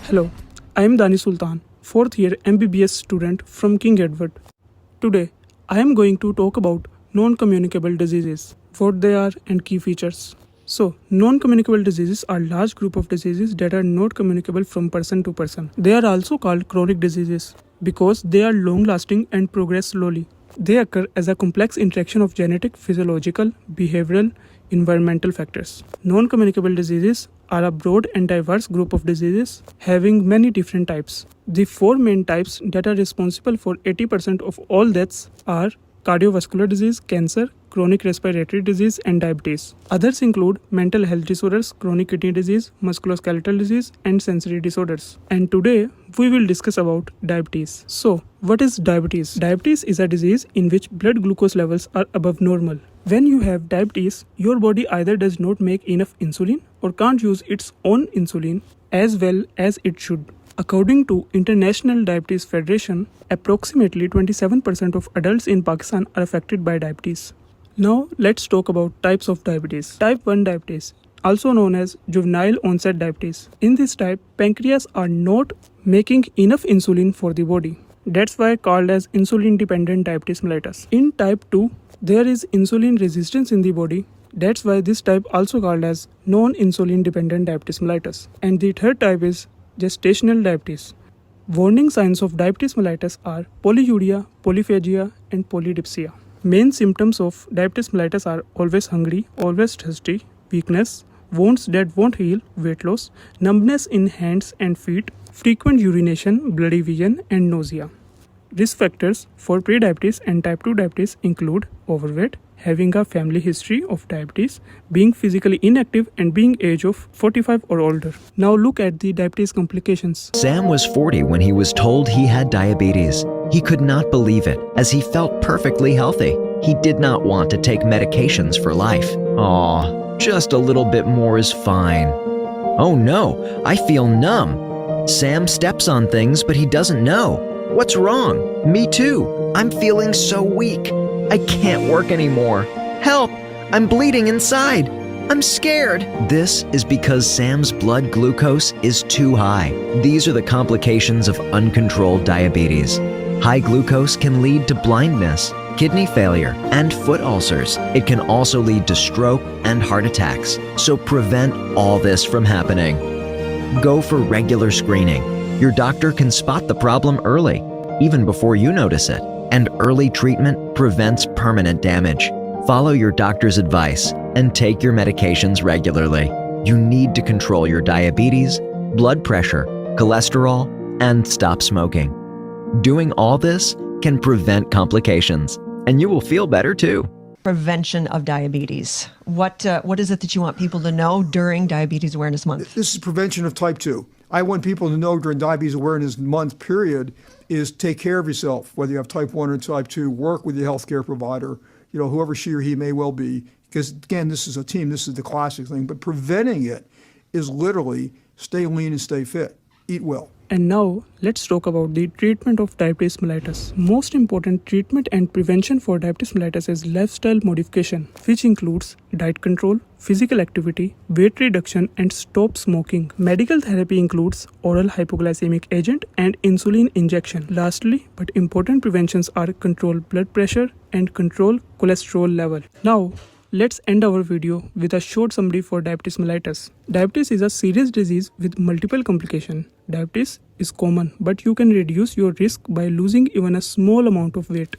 Hello, I am Dani Sultan, 4th year MBBS student from King Edward. Today, I am going to talk about non-communicable diseases, what they are and key features. So, non-communicable diseases are large group of diseases that are not communicable from person to person. They are also called chronic diseases because they are long-lasting and progress slowly. They occur as a complex interaction of genetic, physiological, behavioral, environmental factors. Non-communicable diseases are a broad and diverse group of diseases having many different types. The four main types that are responsible for 80% of all deaths are cardiovascular disease, cancer, chronic respiratory disease, and diabetes. Others include mental health disorders, chronic kidney disease, musculoskeletal disease, and sensory disorders. And today, we will discuss about diabetes. So, what is diabetes? Diabetes is a disease in which blood glucose levels are above normal. When you have diabetes, your body either does not make enough insulin or can't use its own insulin as well as it should. According to International Diabetes Federation, approximately 27% of adults in Pakistan are affected by diabetes. Now, let's talk about types of diabetes. Type 1 diabetes, also known as juvenile onset diabetes. In this type, pancreas are not making enough insulin for the body. That's why called as insulin-dependent diabetes mellitus. In type 2, there is insulin resistance in the body. That's why this type also called as non-insulin dependent diabetes mellitus. And the third type is gestational diabetes. Warning signs of diabetes mellitus are polyuria, polyphagia, and polydipsia. Main symptoms of diabetes mellitus are always hungry, always thirsty, weakness, wounds that won't heal, weight loss, numbness in hands and feet, frequent urination, blurry vision, and nausea. Risk factors for prediabetes and type 2 diabetes include overweight, having a family history of diabetes, being physically inactive, and being age of 45 or older. Now look at the diabetes complications. Sam was 40 when he was told he had diabetes. He could not believe it, as he felt perfectly healthy. He did not want to take medications for life. Aw, just a little bit more is fine. Oh no, I feel numb. Sam steps on things, but he doesn't know. What's wrong? Me too. I'm feeling so weak. I can't work anymore. Help! I'm bleeding inside. I'm scared. This is because Sam's blood glucose is too high. These are the complications of uncontrolled diabetes. High glucose can lead to blindness, kidney failure, and foot ulcers. It can also lead to stroke and heart attacks. So prevent all this from happening. Go for regular screening. Your doctor can spot the problem early, even before you notice it. And early treatment prevents permanent damage. Follow your doctor's advice and take your medications regularly. You need to control your diabetes, blood pressure, cholesterol, and stop smoking. Doing all this can prevent complications, and you will feel better too. Prevention of diabetes. What is it that you want people to know during Diabetes Awareness Month? This is prevention of type 2. I want people to know during Diabetes Awareness Month period is take care of yourself, whether you have type 1 or type 2, work with your healthcare provider, whoever she or he may well be, because again, this is a team, this is the classic thing, but preventing it is literally stay lean and stay fit, eat well. And now, let's talk about the treatment of diabetes mellitus. Most important treatment and prevention for diabetes mellitus is lifestyle modification, which includes diet control, physical activity, weight reduction, and stop smoking. Medical therapy includes oral hypoglycemic agent and insulin injection. Lastly, but important preventions are control blood pressure and control cholesterol level. Now, let's end our video with a short summary for diabetes mellitus. Diabetes is a serious disease with multiple complications. Diabetes is common, but you can reduce your risk by losing even a small amount of weight.